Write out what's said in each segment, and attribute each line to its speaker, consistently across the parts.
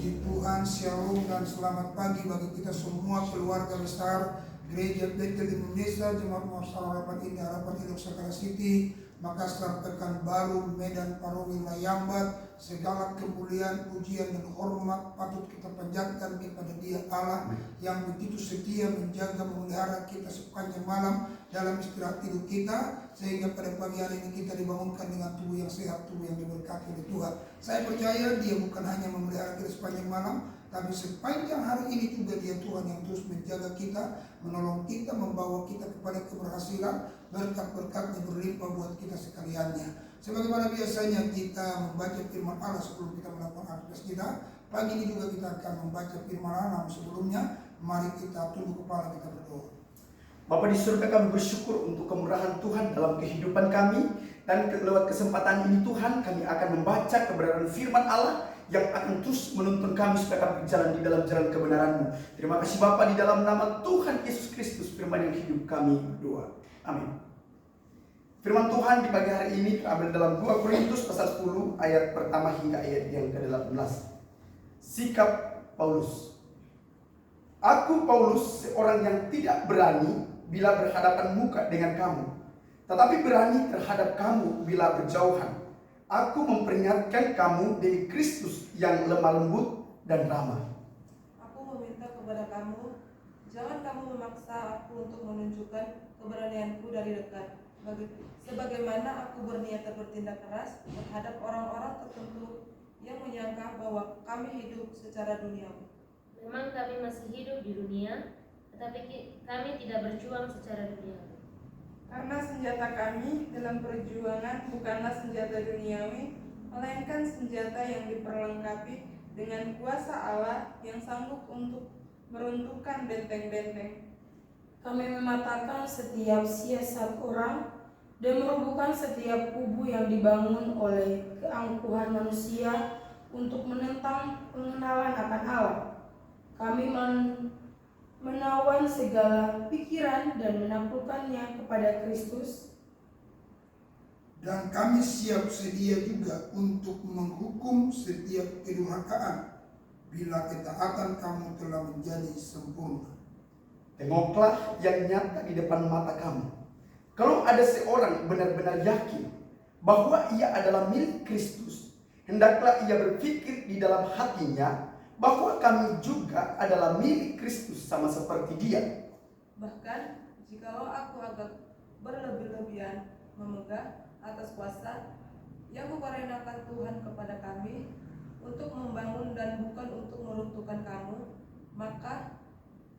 Speaker 1: Puji Tuhan, shalom dan selamat pagi bagi kita semua keluarga besar Gereja Betel Indonesia, Jemaat Muasara Harapan Indah, Harapan Hidup Sakala City, Makassar, Pekanbaru, Medan, Parowi, Layambat. Segala kemuliaan, pujian dan hormat patut kita panjatkan kepada Dia Allah yang begitu setia menjaga memelihara kita sepanjang malam dalam istirahat tidur kita, sehingga pada pagi hari ini kita dibangunkan dengan tubuh yang sehat, tubuh yang diberkati oleh Tuhan. Saya percaya Dia bukan hanya memelihara kita sepanjang malam, tapi sepanjang hari ini juga Dia Tuhan yang terus menjaga kita, menolong kita, membawa kita kepada keberhasilan, berkat-berkatnya berlimpah buat kita sekaliannya. Sebagaimana biasanya kita membaca firman Allah sebelum kita melakukan aktivitas kita, pagi ini juga kita akan membaca firman Allah. Namun sebelumnya, mari kita tunduk kepala, kita berdoa.
Speaker 2: Bapa di surga, kami bersyukur untuk kemurahan Tuhan dalam kehidupan kami. Dan lewat kesempatan ini Tuhan, kami akan membaca kebenaran firman Allah yang akan terus menuntun kami supaya kami berjalan di dalam jalan kebenaran-Mu. Terima kasih Bapa, di dalam nama Tuhan Yesus Kristus, firman yang hidup kami berdoa. Amin. Firman Tuhan di pagi hari ini terambil dalam 2 Korintus pasal 10 ayat pertama hingga ayat yang ke-18. Sikap Paulus. Aku Paulus, seorang yang tidak berani bila berhadapan muka dengan kamu, tetapi berani terhadap kamu bila berjauhan. Aku memperingatkan kamu dari Kristus yang lemah lembut dan ramah.
Speaker 3: Aku meminta kepada kamu, jangan kamu memaksa aku untuk menunjukkan keberanianku dari dekat, sebagaimana aku berniat bertindak keras terhadap orang-orang tertentu yang menyangka bahwa kami hidup secara duniawi.
Speaker 4: Memang kami masih hidup di dunia, tetapi kami tidak berjuang secara duniawi.
Speaker 5: Karena senjata kami dalam perjuangan bukanlah senjata duniawi, melainkan senjata yang diperlengkapi dengan kuasa Allah yang sanggup untuk meruntuhkan benteng-benteng.
Speaker 6: Kami mematahkan setiap siasat orang dan merobohkan setiap kubu yang dibangun oleh keangkuhan manusia untuk menentang pengenalan akan Allah. Kami menawan segala pikiran dan menaklukkannya kepada Kristus.
Speaker 1: Dan kami siap sedia juga untuk menghukum setiap kedurhakaan bila ketaatan kamu telah menjadi sempurna.
Speaker 2: Tengoklah yang nyata di depan mata kamu. Kalau ada seorang benar-benar yakin bahwa ia adalah milik Kristus, hendaklah ia berpikir di dalam hatinya bahwa kami juga adalah milik Kristus sama seperti Dia.
Speaker 3: Bahkan jikalau aku agak berlebih-lebihan memegang atas kuasa yang kukarenakan Tuhan kepada kami untuk membangun dan bukan untuk meruntuhkan kamu, maka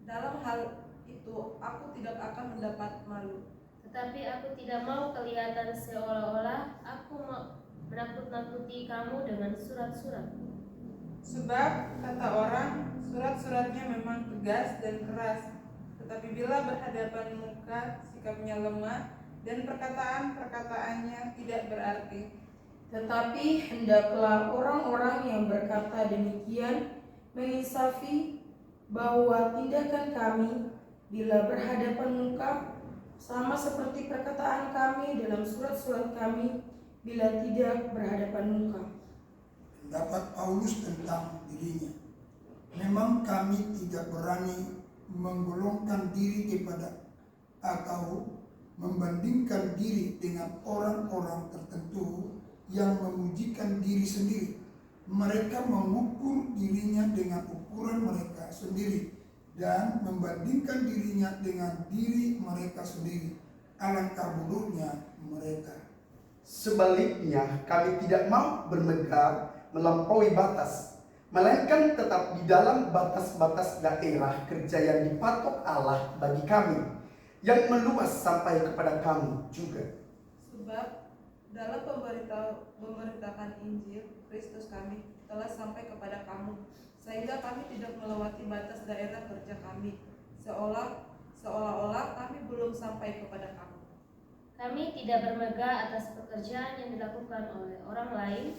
Speaker 3: dalam hal itu aku tidak akan mendapat malu.
Speaker 4: Tetapi aku tidak mau kelihatan seolah-olah aku menakut-nakuti kamu dengan surat-surat.
Speaker 5: Sebab, kata orang, surat-suratnya memang tegas dan keras, tetapi bila berhadapan muka, sikapnya lemah, dan perkataan-perkataannya tidak berarti.
Speaker 6: Tetapi hendaklah orang-orang yang berkata demikian menginsafi bahwa tindakan kami bila berhadapan muka sama seperti perkataan kami dalam surat-surat kami bila tidak berhadapan muka.
Speaker 1: Pendapat Paulus tentang dirinya. Memang kami tidak berani menggolongkan diri kepada atau membandingkan diri dengan orang-orang tertentu yang memujikan diri sendiri. Mereka mengukur dirinya dengan ukuran mereka sendiri dan membandingkan dirinya dengan diri mereka sendiri. Alangkah bodohnya mereka.
Speaker 2: Sebaliknya, kami tidak mau bermegah melampaui batas, melainkan tetap di dalam batas-batas daerah kerja yang dipatok Allah bagi kami, yang meluas sampai kepada kamu juga.
Speaker 3: Sebab dalam memberitakan Injil Kristus kami telah sampai kepada kamu, sehingga kami tidak melewati batas daerah kerja kami, seolah-olah kami belum sampai kepada kamu.
Speaker 4: Kami tidak bermegah atas pekerjaan yang dilakukan oleh orang lain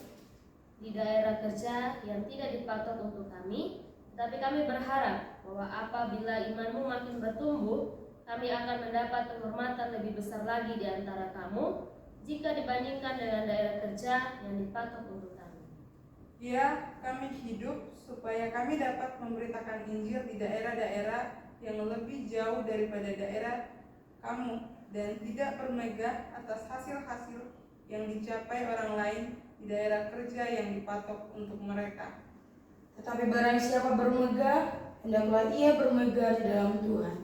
Speaker 4: di daerah kerja yang tidak dipatok untuk kami, tetapi kami berharap bahwa apabila imanmu makin bertumbuh, kami akan mendapat penghormatan lebih besar lagi di antara kamu jika dibandingkan dengan daerah kerja yang dipatok untuk kami.
Speaker 5: Ya, kami hidup supaya kami dapat memberitakan Injil di daerah-daerah yang lebih jauh daripada daerah kamu, dan tidak bermegah atas hasil-hasil yang dicapai orang lain di daerah kerja yang dipatok untuk mereka.
Speaker 6: Tetapi barang siapa bermegah, hendaklah ia bermegah di dalam Tuhan.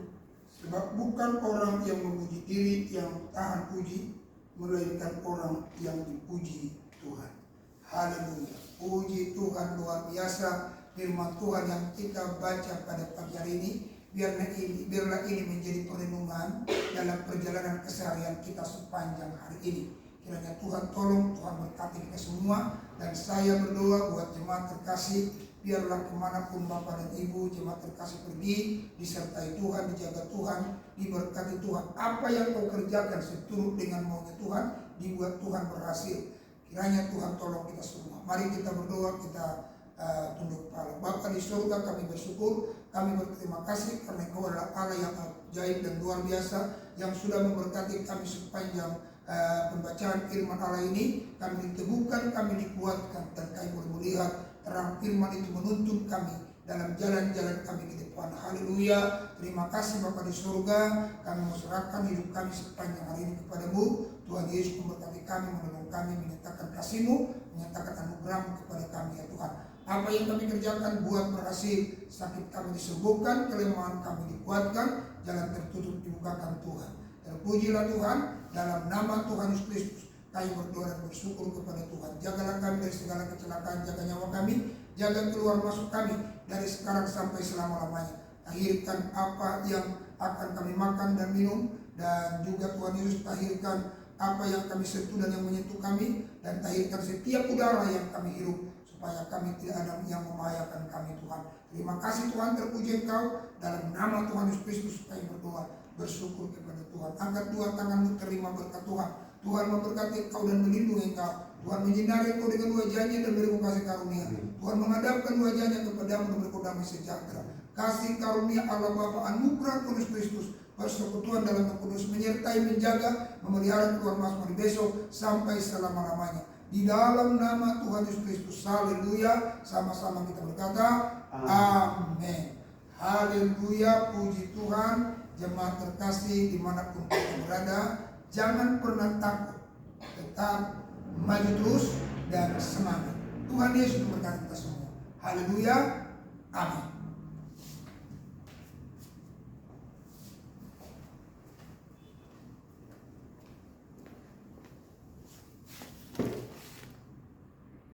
Speaker 1: Sebab bukan orang yang memuji diri yang tahan puji, melainkan orang yang dipuji Tuhan. Haleluya. Puji Tuhan, luar biasa firman Tuhan yang kita baca pada pagi hari ini. Biarlah ini menjadi perenungan dalam perjalanan keseharian kita sepanjang hari ini. Kiranya Tuhan tolong, Tuhan berkati kita semua. Dan saya berdoa buat jemaat terkasih, biarlah kemanapun Bapak dan Ibu jemaat terkasih pergi, disertai Tuhan, dijaga Tuhan, diberkati Tuhan. Apa yang kau kerjakan seturut dengan maunya Tuhan, dibuat Tuhan berhasil. Kiranya Tuhan tolong kita semua. Mari kita berdoa, kita tunduk kepala. Bapa di surga, kami bersyukur, kami berterima kasih karena Engkau adalah Allah yang ajaib dan luar biasa, yang sudah memberkati kami sepanjang pembacaan firman Allah ini. Kami diteguhkan, kami dikuatkan, dan kami boleh melihat terang firman itu menuntun kami dalam jalan-jalan kami ke depan. Haleluya. Terima kasih Bapa di surga, kami menserahkan hidup kami sepanjang hari ini kepadamu. Tuhan Yesus memberkati kami, menolong kami, menyatakan kasih-Mu, menyatakan anugerah-Mu kepada kami ya Tuhan. Apa yang kami kerjakan buat berhasil, sakit kami disembuhkan, kelemahan kami dikuatkan, jalan tertutup dibukakan Tuhan. Terpujilah Tuhan, dalam nama Tuhan Yesus Kristus kami berdoa dan bersyukur kepada Tuhan. Jagalah kami dari segala kecelakaan, jaga nyawa kami, jaga keluar masuk kami dari sekarang sampai selama-lamanya. Akhirkan apa yang akan kami makan dan minum, dan juga Tuhan Yesus tahirkan apa yang kami sentuh dan yang menyentuh kami, dan tahirkan setiap udara yang kami hirup, supaya kami tidak ada yang membahayakan kami Tuhan. Terima kasih Tuhan, terpuji Engkau, dalam nama Tuhan Yesus Kristus kami berdoa, bersyukur kepada Tuhan. Angkat dua tanganmu, terima berkat Tuhan. Tuhan memberkati Engkau dan melindungi Engkau. Tuhan menyinari Engkau dengan wajahnya dan beri kasih karunia. Tuhan menghadapkan wajahnya kepadamu dan beri damai sejahtera. Kasih karunia Allah Bapa, anugerah Tuhan Yesus Kristus, persekutuan dalam Roh Kudus menyertai, menjaga, memelihara keluar masuk hari besok sampai selama-lamanya. Di dalam nama Tuhan Yesus Kristus, haleluya. Sama-sama kita berkata, amin. Haleluya, puji Tuhan. Jemaat terkasih dimanapun kita berada, jangan pernah takut, tetap maju terus dan semangat. Tuhan Yesus memberkati kita semua. Haleluya, amin.